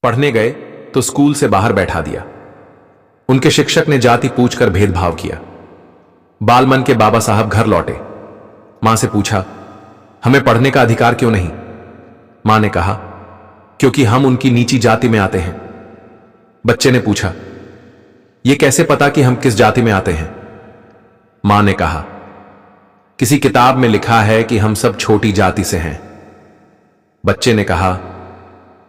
पढ़ने गए तो स्कूल से बाहर बैठा दिया। उनके शिक्षक ने जाति पूछकर भेदभाव किया। बालमन के बाबा साहब घर लौटे। मां से पूछा, हमें पढ़ने का अधिकार क्यों नहीं? मां ने कहा, क्योंकि हम उनकी नीची जाति में आते हैं। बच्चे ने पूछा, यह कैसे पता कि हम किस जाति में आते हैं? मां ने कहा, किसी किताब में लिखा है कि हम सब छोटी जाति से हैं। बच्चे ने कहा,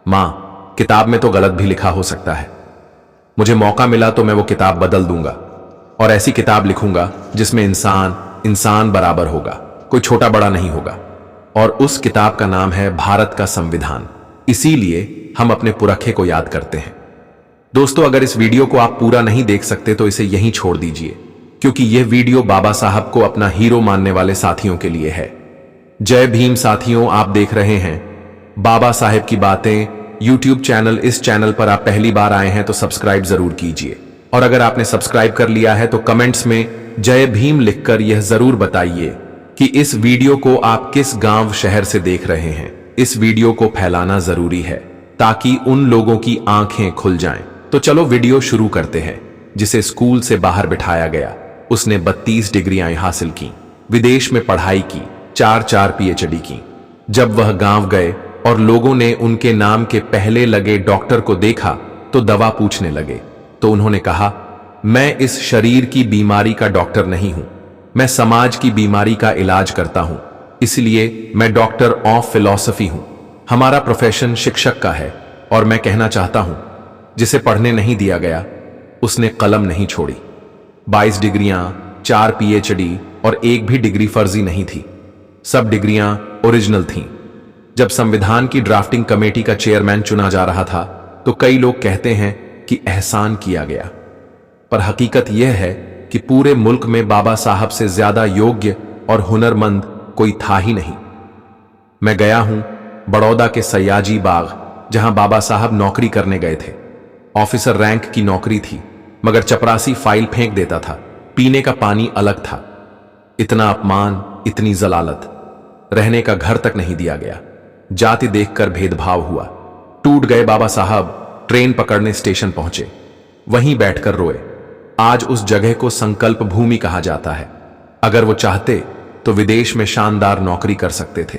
मां, किताब में तो गलत भी लिखा हो सकता है। मुझे मौका मिला तो मैं वो किताब बदल दूंगा और ऐसी किताब लिखूंगा जिसमें इंसान बराबर होगा, कोई छोटा बड़ा नहीं होगा। और उस किताब का नाम है भारत का संविधान। इसीलिए हम अपने पुरखे को याद करते हैं। दोस्तों, अगर इस वीडियो को आप पूरा नहीं देख सकते तो इसे यहीं छोड़ दीजिए, क्योंकि यह वीडियो बाबा साहब को अपना हीरो मानने वाले साथियों के लिए है। जय भीम साथियों, आप देख रहे हैं बाबा साहेब की बातें यूट्यूब चैनल। इस चैनल पर आप पहली बार आए हैं तो सब्सक्राइब जरूर कीजिए, और अगर आपने सब्सक्राइब कर लिया है तो कमेंट्स में जय भीम लिखकर यह जरूर बताइए कि इस वीडियो को आप किस गांव शहर से देख रहे हैं। इस वीडियो को फैलाना जरूरी है ताकि उन लोगों की आंखें खुल जाएं। तो चलो वीडियो शुरू करते हैं। जिसे स्कूल से बाहर बिठाया गया, उसने 32 डिग्रियां हासिल की, विदेश में पढ़ाई की, 4 PhD की। जब वह गांव गए और लोगों ने उनके नाम के पहले लगे डॉक्टर को देखा तो दवा पूछने लगे, तो उन्होंने कहा, मैं इस शरीर की बीमारी का डॉक्टर नहीं हूं, मैं समाज की बीमारी का इलाज करता हूं, इसलिए मैं डॉक्टर ऑफ फिलॉसफी हूं। हमारा प्रोफेशन शिक्षक का है और मैं कहना चाहता हूं, जिसे पढ़ने नहीं दिया गया उसने कलम नहीं छोड़ी। 22 डिग्रियां, 4 PhD और एक भी डिग्री फर्जी नहीं थी। सब डिग्रियां ओरिजिनल थीं। जब संविधान की ड्राफ्टिंग कमेटी का चेयरमैन चुना जा रहा था तो कई लोग कहते हैं कि एहसान किया गया, पर हकीकत यह है कि पूरे मुल्क में बाबा साहब से ज्यादा योग्य और हुनरमंद कोई था ही नहीं। मैं गया हूं बड़ौदा के सयाजी बाग, जहां बाबा साहब नौकरी करने गए थे। ऑफिसर रैंक की नौकरी थी, मगर चपरासी फाइल फेंक देता था, पीने का पानी अलग था। इतना अपमान, इतनी जलालत, रहने का घर तक नहीं दिया गया। जाति देखकर भेदभाव हुआ। टूट गए बाबा साहब। ट्रेन पकड़ने स्टेशन पहुंचे, वहीं बैठकर रोए। आज उस जगह को संकल्प भूमि कहा जाता है। अगर वो चाहते तो विदेश में शानदार नौकरी कर सकते थे,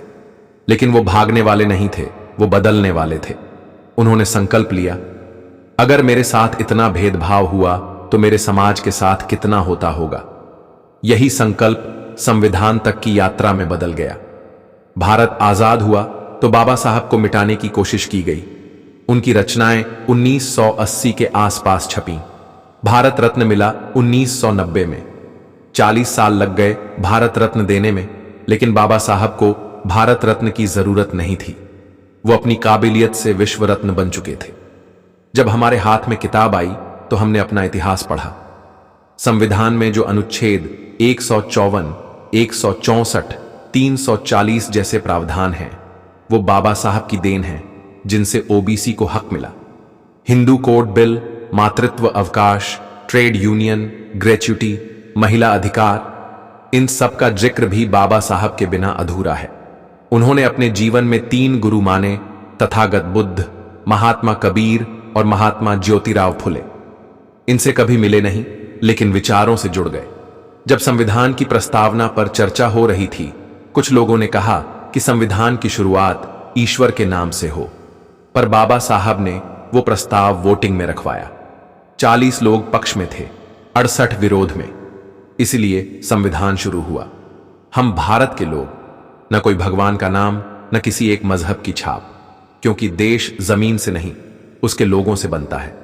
लेकिन वो भागने वाले नहीं थे, वो बदलने वाले थे। उन्होंने संकल्प लिया, अगर मेरे साथ इतना भेदभाव हुआ तो मेरे समाज के साथ कितना होता होगा। यही संकल्प संविधान तक की यात्रा में बदल गया। भारत आजाद हुआ तो बाबा साहब को मिटाने की कोशिश की गई। उनकी रचनाएं 1980 के आसपास छपीं। भारत रत्न मिला 1990 में। 40 साल लग गए भारत रत्न देने में, लेकिन बाबा साहब को भारत रत्न की जरूरत नहीं थी। वो अपनी काबिलियत से विश्व रत्न बन चुके थे। जब हमारे हाथ में किताब आई तो हमने अपना इतिहास पढ़ा। संविधान में जो अनुच्छेद 154, 164, 340 जैसे प्रावधान हैं, वो बाबा साहब की देन है, जिनसे ओबीसी को हक मिला। हिंदू कोड बिल, मातृत्व अवकाश, ट्रेड यूनियन, ग्रेच्युटी, महिला अधिकार, इन सब का जिक्र भी बाबा साहब के बिना अधूरा है। उन्होंने अपने जीवन में 3 गुरु माने, तथागत बुद्ध, महात्मा कबीर और महात्मा ज्योतिराव फुले। इनसे कभी मिले नहीं, लेकिन विचारों से जुड़ गए। जब संविधान की प्रस्तावना पर चर्चा हो रही थी, कुछ लोगों ने कहा कि संविधान की शुरुआत ईश्वर के नाम से हो, पर बाबा साहब ने वो प्रस्ताव वोटिंग में रखवाया। 40 लोग पक्ष में थे, 68 विरोध में। इसलिए संविधान शुरू हुआ। हम भारत के लोग, न कोई भगवान का नाम, न किसी एक मजहब की छाप, क्योंकि देश जमीन से नहीं उसके लोगों से बनता है।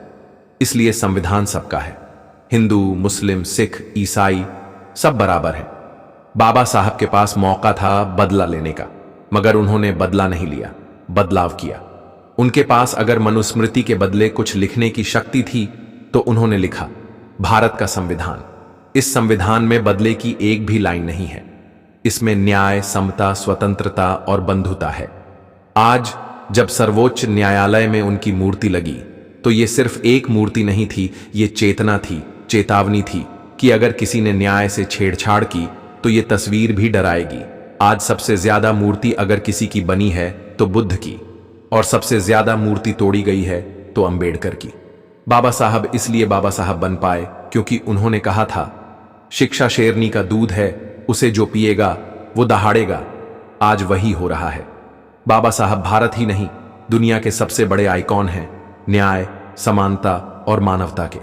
इसलिए संविधान सबका है। हिंदू, मुस्लिम, सिख, ईसाई सब बराबर हैं। बाबा साहब के पास मौका था बदला लेने का, मगर उन्होंने बदला नहीं लिया, बदलाव किया। उनके पास अगर मनुस्मृति के बदले कुछ लिखने की शक्ति थी तो उन्होंने लिखा भारत का संविधान। इस संविधान में बदले की एक भी लाइन नहीं है। इसमें न्याय, समता, स्वतंत्रता और बंधुता है। आज जब सर्वोच्च न्यायालय में उनकी मूर्ति लगी तो ये सिर्फ एक मूर्ति नहीं थी, ये चेतना थी, चेतावनी थी कि अगर किसी ने न्याय से छेड़छाड़ की तो ये तस्वीर भी डराएगी। आज सबसे ज्यादा मूर्ति अगर किसी की बनी है तो बुद्ध की, और सबसे ज्यादा मूर्ति तोड़ी गई है तो अंबेडकर की। बाबा साहब इसलिए बाबा साहब बन पाए क्योंकि उन्होंने कहा था, शिक्षा शेरनी का दूध है, उसे जो पिएगा वो दहाड़ेगा। आज वही हो रहा है। बाबा साहब भारत ही नहीं, दुनिया के सबसे बड़े आइकॉन हैं, न्याय, समानता और मानवता के।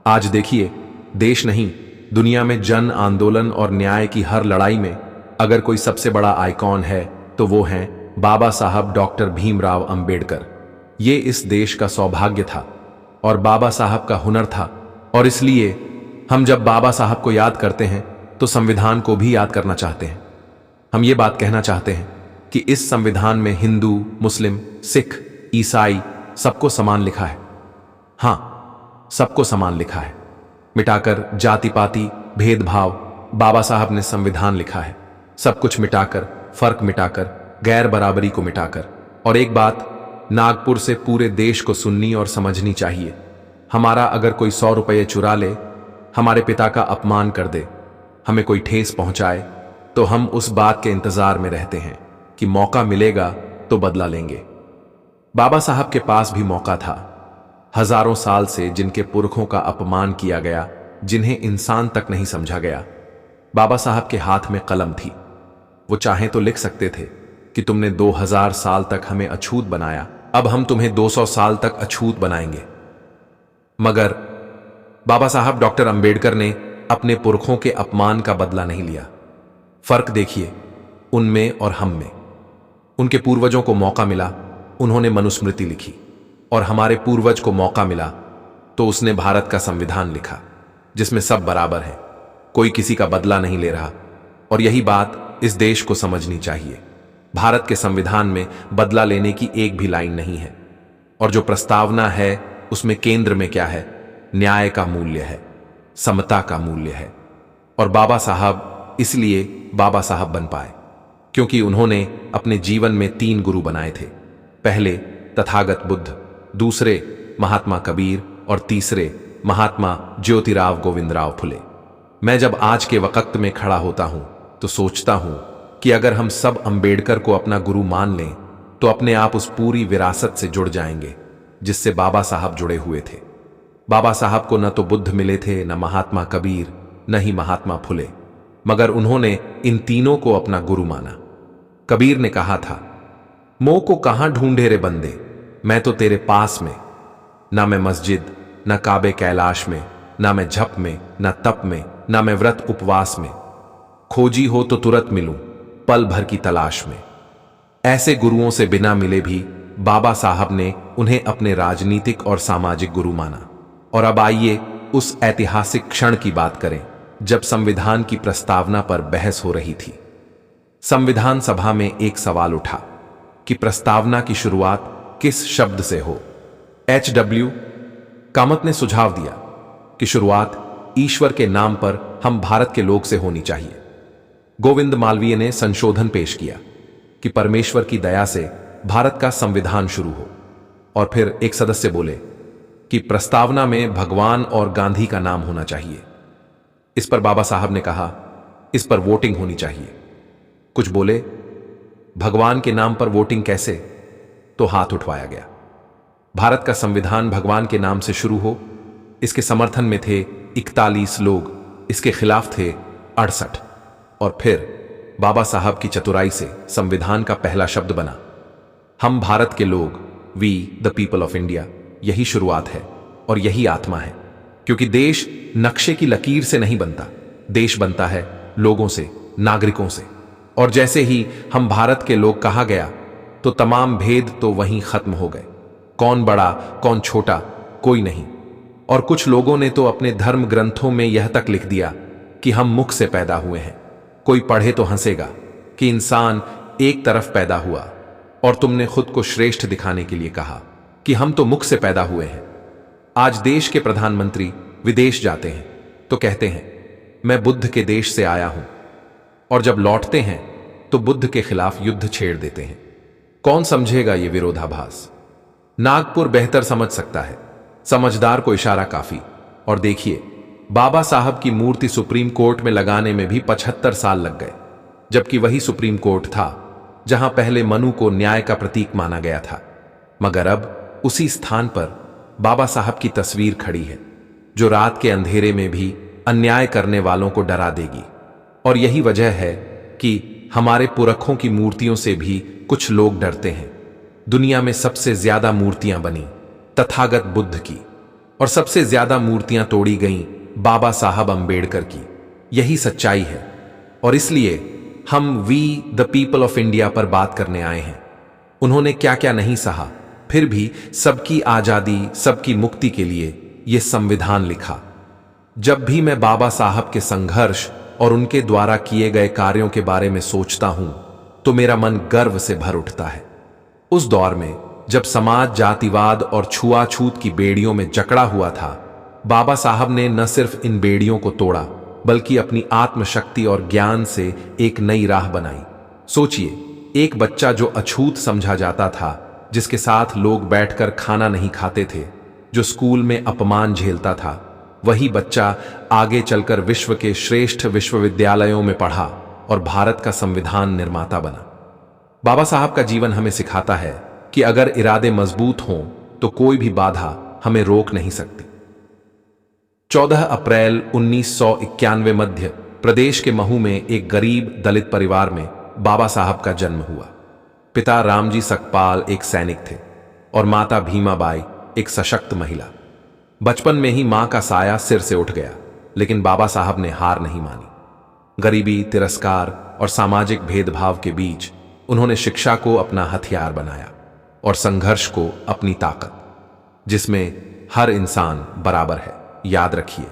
आज देखिए, देश नहीं, दुनिया में जन आंदोलन और न्याय की हर लड़ाई में अगर कोई सबसे बड़ा आइकॉन है तो वो हैं बाबा साहब डॉक्टर भीमराव अंबेडकर। ये इस देश का सौभाग्य था और बाबा साहब का हुनर था, और इसलिए हम जब बाबा साहब को याद करते हैं तो संविधान को भी याद करना चाहते हैं। हम ये बात कहना चाहते हैं कि इस संविधान में हिंदू, मुस्लिम, सिख, ईसाई सबको समान लिखा है। हां, सबको समान लिखा है, मिटाकर जाति पाति भेदभाव बाबा साहब ने संविधान लिखा है। सब कुछ मिटाकर, फर्क मिटाकर, गैर बराबरी को मिटाकर। और एक बात नागपुर से पूरे देश को सुननी और समझनी चाहिए, हमारा अगर कोई 100 रुपये चुरा ले, हमारे पिता का अपमान कर दे, हमें कोई ठेस पहुंचाए, तो हम उस बात के इंतजार में रहते हैं कि मौका मिलेगा तो बदला लेंगे। बाबा साहब के पास भी मौका था। हजारों साल से जिनके पुरखों का अपमान किया गया, जिन्हें इंसान तक नहीं समझा गया, बाबा साहब के हाथ में कलम थी। वो चाहें तो लिख सकते थे कि तुमने 2000 साल तक हमें अछूत बनाया, अब हम तुम्हें 200 साल तक अछूत बनाएंगे। मगर बाबा साहब डॉक्टर अंबेडकर ने अपने पुरखों के अपमान का बदला नहीं लिया। फर्क देखिए उनमें और हम में। उनके पूर्वजों को मौका मिला, उन्होंने मनुस्मृति लिखी, और हमारे पूर्वज को मौका मिला तो उसने भारत का संविधान लिखा, जिसमें सब बराबर है, कोई किसी का बदला नहीं ले रहा। और यही बात इस देश को समझनी चाहिए। भारत के संविधान में बदला लेने की एक भी लाइन नहीं है, और जो प्रस्तावना है उसमें केंद्र में क्या है? न्याय का मूल्य है, समता का मूल्य है। और बाबा साहब इसलिए बाबा साहब बन पाए क्योंकि उन्होंने अपने जीवन में 3 गुरु बनाए थे। पहले तथागत बुद्ध, दूसरे महात्मा कबीर और तीसरे महात्मा ज्योतिराव गोविंदराव फुले। मैं जब आज के वक्त में खड़ा होता हूं तो सोचता हूं कि अगर हम सब अंबेडकर को अपना गुरु मान लें तो अपने आप उस पूरी विरासत से जुड़ जाएंगे जिससे बाबा साहब जुड़े हुए थे। बाबा साहब को न तो बुद्ध मिले थे, न महात्मा कबीर, न ही महात्मा फुले, मगर उन्होंने इन तीनों को अपना गुरु माना। कबीर ने कहा था, मोह को कहां ढूंढे रे बंदे, मैं तो तेरे पास में, ना मैं मस्जिद, न काबे कैलाश में, ना मैं झप में, न तप में, ना मैं व्रत उपवास में, खोजी हो तो तुरंत मिलूं पल भर की तलाश में। ऐसे गुरुओं से बिना मिले भी बाबा साहब ने उन्हें अपने राजनीतिक और सामाजिक गुरु माना। और अब आइए उस ऐतिहासिक क्षण की बात करें जब संविधान की प्रस्तावना पर बहस हो रही थी। संविधान सभा में एक सवाल उठा कि प्रस्तावना की शुरुआत किस शब्द से हो। H.W. कामत ने सुझाव दिया कि शुरुआत ईश्वर के नाम पर हम भारत के लोग से होनी चाहिए। गोविंद मालवीय ने संशोधन पेश किया कि परमेश्वर की दया से भारत का संविधान शुरू हो। और फिर एक सदस्य बोले कि प्रस्तावना में भगवान और गांधी का नाम होना चाहिए। इस पर बाबा साहब ने कहा, इस पर वोटिंग होनी चाहिए। कुछ बोले, भगवान के नाम पर वोटिंग कैसे? तो हाथ उठवाया गया। भारत का संविधान भगवान के नाम से शुरू हो, इसके समर्थन में थे 41 लोग, इसके खिलाफ थे 68। और फिर बाबा साहब की चतुराई से संविधान का पहला शब्द बना, हम भारत के लोग, we the people of India. यही शुरुआत है और यही आत्मा है, क्योंकि देश नक्शे की लकीर से नहीं बनता, देश बनता है लोगों से, नागरिकों से। और जैसे ही हम भारत के लोग कहा गया तो तमाम भेद तो वहीं खत्म हो गए। कौन बड़ा कौन छोटा कोई नहीं। और कुछ लोगों ने तो अपने धर्म ग्रंथों में यह तक लिख दिया कि हम मुख से पैदा हुए हैं। कोई पढ़े तो हंसेगा कि इंसान एक तरफ पैदा हुआ, और तुमने खुद को श्रेष्ठ दिखाने के लिए कहा कि हम तो मुख से पैदा हुए हैं। आज देश के प्रधानमंत्री विदेश जाते हैं तो कहते हैं मैं बुद्ध के देश से आया हूं, और जब लौटते हैं तो बुद्ध के खिलाफ युद्ध छेड़ देते हैं। कौन समझेगा ये विरोधाभास? नागपुर बेहतर समझ सकता है, समझदार को इशारा काफी। और देखिए, बाबा साहब की मूर्ति सुप्रीम कोर्ट में लगाने में भी 75 साल लग गए, जबकि वही सुप्रीम कोर्ट था जहां पहले मनु को न्याय का प्रतीक माना गया था। मगर अब उसी स्थान पर बाबा साहब की तस्वीर खड़ी है, जो रात के अंधेरे में भी अन्याय करने वालों को डरा देगी। और यही वजह है कि हमारे पुरखों की मूर्तियों से भी कुछ लोग डरते हैं। दुनिया में सबसे ज्यादा मूर्तियां बनी तथागत बुद्ध की, और सबसे ज्यादा मूर्तियां तोड़ी गईं बाबा साहब अंबेडकर की। यही सच्चाई है, और इसलिए हम we the people of India पर बात करने आए हैं। उन्होंने क्या क्या नहीं सहा, फिर भी सबकी आजादी, सबकी मुक्ति के लिए यह संविधान लिखा। जब भी मैं बाबा साहब के संघर्ष और उनके द्वारा किए गए कार्यों के बारे में सोचता हूं तो मेरा मन गर्व से भर उठता है। उस दौर में जब समाज जातिवाद और छुआछूत की बेड़ियों में जकड़ा हुआ था, बाबा साहब ने न सिर्फ इन बेड़ियों को तोड़ा बल्कि अपनी आत्मशक्ति और ज्ञान से एक नई राह बनाई। सोचिए, एक बच्चा जो अछूत समझा जाता था, जिसके साथ लोग बैठकर खाना नहीं खाते थे, जो स्कूल में अपमान झेलता था, वही बच्चा आगे चलकर विश्व के श्रेष्ठ विश्वविद्यालयों में पढ़ा और भारत का संविधान निर्माता बना। बाबा साहब का जीवन हमें सिखाता है कि अगर इरादे मजबूत हों तो कोई भी बाधा हमें रोक नहीं सकती। 14 अप्रैल 1991 मध्य प्रदेश के महू में एक गरीब दलित परिवार में बाबा साहब का जन्म हुआ। पिता रामजी सकपाल एक सैनिक थे और माता भीमाबाई एक सशक्त महिला। बचपन में ही मां का साया सिर से उठ गया, लेकिन बाबा साहब ने हार नहीं मानी। गरीबी, तिरस्कार और सामाजिक भेदभाव के बीच उन्होंने शिक्षा को अपना हथियार बनाया और संघर्ष को अपनी ताकत, जिसमें हर इंसान बराबर है। याद रखिए,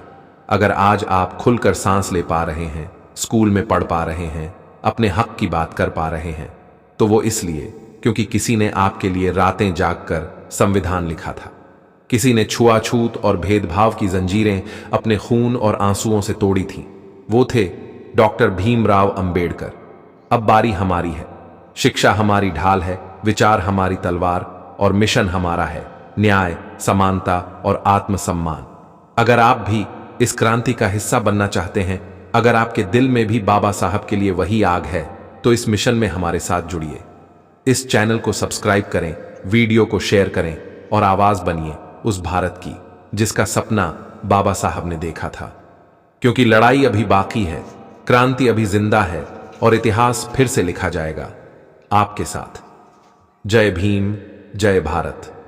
अगर आज आप खुलकर सांस ले पा रहे हैं, स्कूल में पढ़ पा रहे हैं, अपने हक की बात कर पा रहे हैं, तो वो इसलिए क्योंकि किसी ने आपके लिए रातें जागकर संविधान लिखा था। किसी ने छुआछूत और भेदभाव की जंजीरें अपने खून और आंसुओं से तोड़ी थीं। वो थे डॉक्टर भीमराव अंबेडकर। अब बारी हमारी है। शिक्षा हमारी ढाल है, विचार हमारी तलवार, और मिशन हमारा है न्याय, समानता और आत्मसम्मान। अगर आप भी इस क्रांति का हिस्सा बनना चाहते हैं, अगर आपके दिल में भी बाबा साहब के लिए वही आग है, तो इस मिशन में हमारे साथ जुड़िए। इस चैनल को सब्सक्राइब करें, वीडियो को शेयर करें और आवाज बनिए उस भारत की जिसका सपना बाबा साहब ने देखा था। क्योंकि लड़ाई अभी बाकी है, क्रांति अभी जिंदा है और इतिहास फिर से लिखा जाएगा आपके साथ। जय भीम, जय भारत।